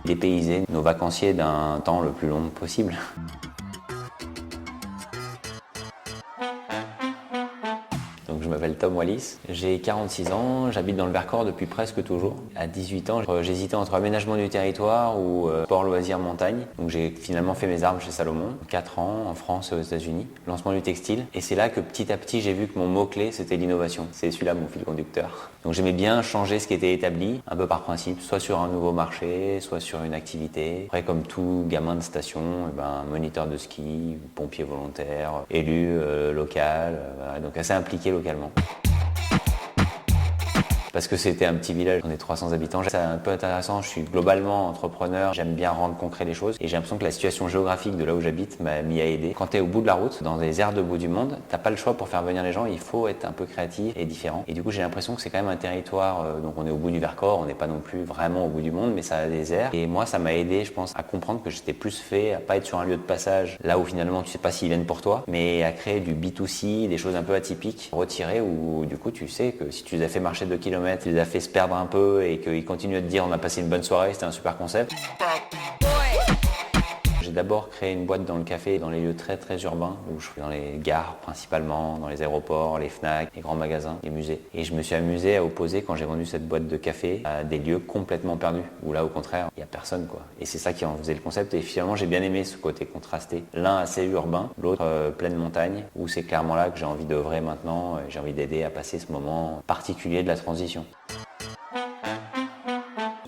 Dépayser nos vacanciers d'un temps le plus long possible. Donc je m'appelle Tom Wallis, j'ai 46 ans, j'habite dans le Vercors depuis presque toujours. À 18 ans, j'hésitais entre aménagement du territoire ou sport, loisirs, montagne. Donc j'ai finalement fait mes armes chez Salomon, 4 ans en France et aux États-Unis, lancement du textile. Et c'est là que petit à petit j'ai vu que mon mot-clé c'était l'innovation. C'est celui-là mon fil conducteur. Donc j'aimais bien changer ce qui était établi, un peu par principe, soit sur un nouveau marché, soit sur une activité. Après, comme tout gamin de station, moniteur de ski, pompier volontaire, élu local, voilà, donc assez impliqué localement. Parce que c'était un petit village, on est 300 habitants. C'est un peu intéressant, je suis globalement entrepreneur, j'aime bien rendre concret les choses et j'ai l'impression que la situation géographique de là où j'habite m'a mis à aider. Quand tu es au bout de la route, dans des aires de bout du monde, t'as pas le choix pour faire venir les gens, il faut être un peu créatif et différent. Et du coup j'ai l'impression que c'est quand même un territoire, donc on est au bout du Vercors, on n'est pas non plus vraiment au bout du monde, mais ça a des aires. Et moi ça m'a aidé, je pense, à comprendre que j'étais plus fait à pas être sur un lieu de passage, là où finalement tu sais pas s'ils viennent pour toi, mais à créer du B2C, des choses un peu atypiques, retirées où du coup tu sais que si tu les as fait marcher 2 km, tu les as fait se perdre un peu et qu'ils continuent à te dire on a passé une bonne soirée, c'était un super concept. J'ai d'abord créé une boîte dans le café, dans les lieux très très urbains, où je suis dans les gares principalement, dans les aéroports, les Fnac, les grands magasins, les musées. Et je me suis amusé à opposer, quand j'ai vendu cette boîte de café, à des lieux complètement perdus, où là au contraire, il n'y a personne quoi. Et c'est ça qui en faisait le concept. Et finalement j'ai bien aimé ce côté contrasté. L'un assez urbain, l'autre pleine montagne, où c'est clairement là que j'ai envie d'œuvrer maintenant, j'ai envie d'aider à passer ce moment particulier de la transition.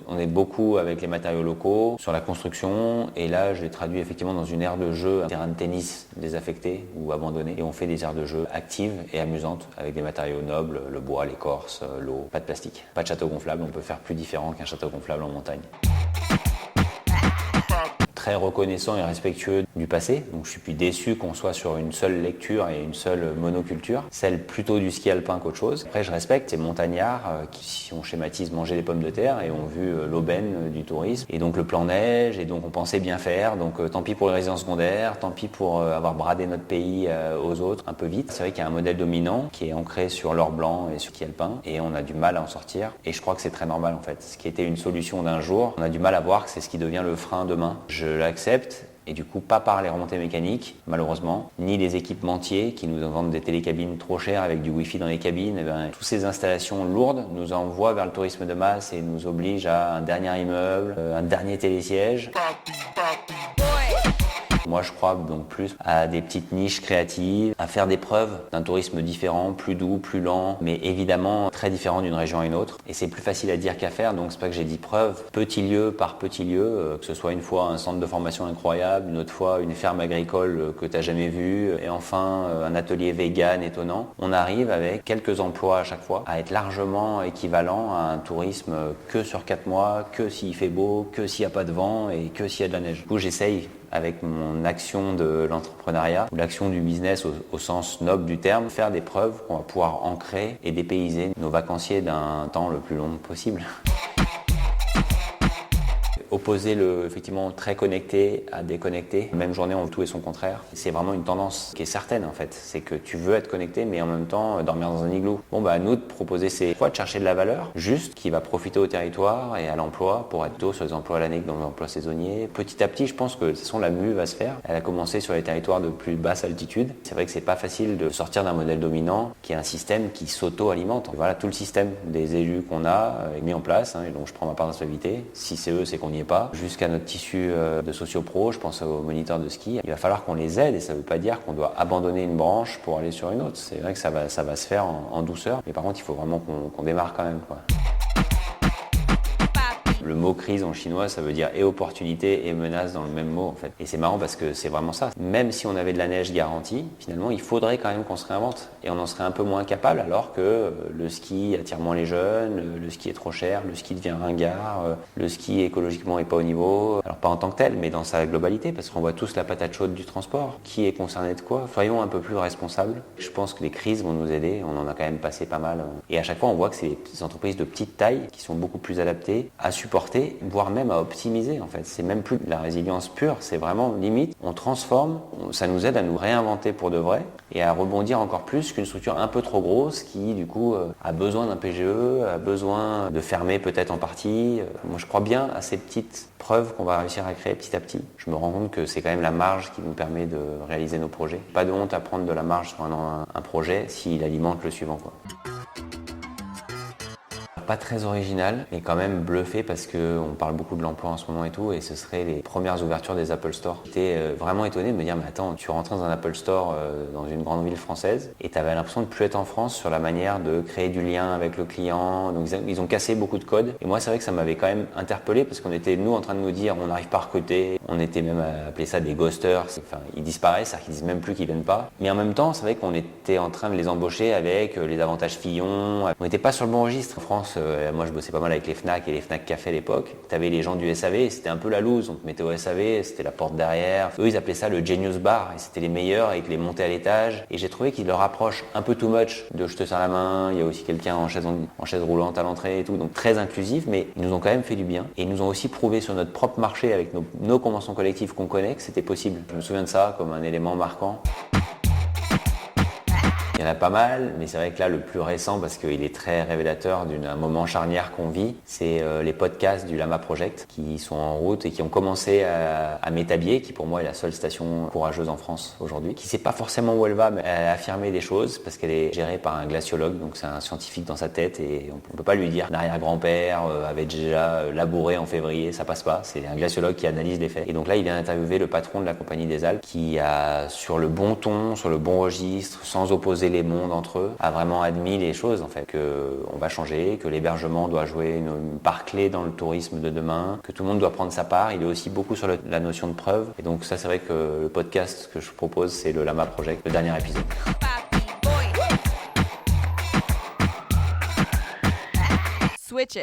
On est beaucoup avec les matériaux locaux, sur la construction, et là je l'ai traduit effectivement dans une aire de jeu, un terrain de tennis désaffecté ou abandonné, et on fait des aires de jeu actives et amusantes avec des matériaux nobles, le bois, l'écorce, l'eau, pas de plastique, pas de château gonflable, on peut faire plus différent qu'un château gonflable en montagne. Très reconnaissant et respectueux du passé, donc je suis plus déçu qu'on soit sur une seule lecture et une seule monoculture, celle plutôt du ski alpin qu'autre chose. Après je respecte ces montagnards qui, si on schématise, mangeaient des pommes de terre et ont vu l'aubaine du tourisme, et donc le plan neige, et donc on pensait bien faire, donc tant pis pour les résidences secondaires, tant pis pour avoir bradé notre pays aux autres un peu vite. C'est vrai qu'il y a un modèle dominant qui est ancré sur l'or blanc et sur le ski alpin, et on a du mal à en sortir, et je crois que c'est très normal en fait. Ce qui était une solution d'un jour, on a du mal à voir que c'est ce qui devient le frein demain. Je l'accepte, et du coup pas par les remontées mécaniques malheureusement, ni les équipementiers qui nous vendent des télécabines trop chères avec du wifi dans les cabines. Toutes ces installations lourdes nous envoient vers le tourisme de masse et nous obligent à un dernier immeuble, un dernier télésiège. Moi je crois donc plus à des petites niches créatives, à faire des preuves d'un tourisme différent, plus doux, plus lent, mais évidemment très différent d'une région à une autre. Et c'est plus facile à dire qu'à faire, donc c'est pas que j'ai dit preuve. Petit lieu par petit lieu, que ce soit une fois un centre de formation incroyable, une autre fois une ferme agricole que t'as jamais vue, et enfin un atelier vegan étonnant. On arrive avec quelques emplois à chaque fois à être largement équivalent à un tourisme que sur 4 mois, que s'il fait beau, que s'il n'y a pas de vent et que s'il y a de la neige. Du coup j'essaye, avec mon action de l'entrepreneuriat, ou l'action du business au sens noble du terme, faire des preuves qu'on va pouvoir ancrer et dépayser nos vacanciers d'un temps le plus long possible. Opposer le effectivement très connecté à déconnecté. La même journée, on veut tout et son contraire. C'est vraiment une tendance qui est certaine en fait. C'est que tu veux être connecté, mais en même temps dormir dans un igloo. À nous de proposer ces fois de chercher de la valeur juste qui va profiter au territoire et à l'emploi pour être tôt sur les emplois à l'année que dans les emplois saisonniers. Petit à petit, je pense que de toute façon la mue va se faire. Elle a commencé sur les territoires de plus basse altitude. C'est vrai que c'est pas facile de sortir d'un modèle dominant qui est un système qui s'auto-alimente. Voilà, tout le système des élus qu'on a mis en place, et dont je prends ma part de responsabilité. Si c'est eux, c'est qu'on n'y est pas, jusqu'à notre tissu de sociopro, je pense aux moniteurs de ski. Il va falloir qu'on les aide, et ça ne veut pas dire qu'on doit abandonner une branche pour aller sur une autre. C'est vrai que ça va se faire en douceur, mais par contre il faut vraiment qu'on démarre quand même, quoi. Le mot crise en chinois, ça veut dire et opportunité et menace dans le même mot en fait. Et c'est marrant parce que c'est vraiment ça. Même si on avait de la neige garantie, finalement, il faudrait quand même qu'on se réinvente. Et on en serait un peu moins capable alors que le ski attire moins les jeunes, le ski est trop cher, le ski devient ringard, le ski écologiquement est pas au niveau. Alors pas en tant que tel, mais dans sa globalité, parce qu'on voit tous la patate chaude du transport. Qui est concerné de quoi? Soyons un peu plus responsables. Je pense que les crises vont nous aider. On en a quand même passé pas mal. Et à chaque fois, on voit que c'est des entreprises de petite taille qui sont beaucoup plus adaptées à supporter supporter, voire même à optimiser en fait. C'est même plus de la résilience pure, c'est vraiment limite, on transforme, ça nous aide à nous réinventer pour de vrai et à rebondir encore plus qu'une structure un peu trop grosse qui du coup a besoin d'un PGE, a besoin de fermer peut-être en partie. Moi je crois bien à ces petites preuves qu'on va réussir à créer petit à petit. Je me rends compte que c'est quand même la marge qui nous permet de réaliser nos projets. Pas de honte à prendre de la marge sur un projet s'il alimente le suivant, quoi. Pas très original, mais quand même bluffé parce qu'on parle beaucoup de l'emploi en ce moment et tout, et ce serait les premières ouvertures des Apple Store. J'étais vraiment étonné de me dire, mais attends, tu rentres dans un Apple Store dans une grande ville française, et tu avais l'impression de plus être en France sur la manière de créer du lien avec le client. Donc ils ont cassé beaucoup de codes, et moi c'est vrai que ça m'avait quand même interpellé parce qu'on était nous en train de nous dire, on n'arrive pas à recruter, on était même à appeler ça des ghosters, enfin ils disparaissent, c'est-à-dire qu'ils disent même plus qu'ils viennent pas. Mais en même temps, c'est vrai qu'on était en train de les embaucher avec les avantages Fillon, on n'était pas sur le bon registre. En France, moi je bossais pas mal avec les Fnac et les Fnac Café à l'époque. T'avais les gens du SAV, c'était un peu la loose, on te mettait au SAV, c'était la porte derrière. Eux ils appelaient ça le Genius Bar et c'était les meilleurs avec les montées à l'étage. Et j'ai trouvé qu'ils leur approchent un peu too much de je te serre la main, il y a aussi quelqu'un en chaise roulante à l'entrée et tout, donc très inclusif, mais ils nous ont quand même fait du bien. Et ils nous ont aussi prouvé sur notre propre marché avec nos conventions collectives qu'on connaît que c'était possible. Je me souviens de ça comme un élément marquant. Il y en a pas mal, mais c'est vrai que là, le plus récent, parce qu'il est très révélateur d'un moment charnière qu'on vit, c'est les podcasts du Lama Project qui sont en route et qui ont commencé à Métabier, qui pour moi est la seule station courageuse en France aujourd'hui, qui sait pas forcément où elle va, mais elle a affirmé des choses parce qu'elle est gérée par un glaciologue, donc c'est un scientifique dans sa tête et on peut pas lui dire l'arrière-grand-père avait déjà labouré en février, ça passe pas, c'est un glaciologue qui analyse les faits. Et donc là, il vient d'interviewer le patron de la Compagnie des Alpes qui a, sur le bon ton, sur le bon registre, sans opposer les mondes entre eux, a vraiment admis les choses en fait, qu'on va changer, que l'hébergement doit jouer une part clé dans le tourisme de demain, que tout le monde doit prendre sa part. Il est aussi beaucoup sur la notion de preuve. Et donc ça c'est vrai que le podcast que je propose c'est le Lama Project, le dernier épisode. Switch it.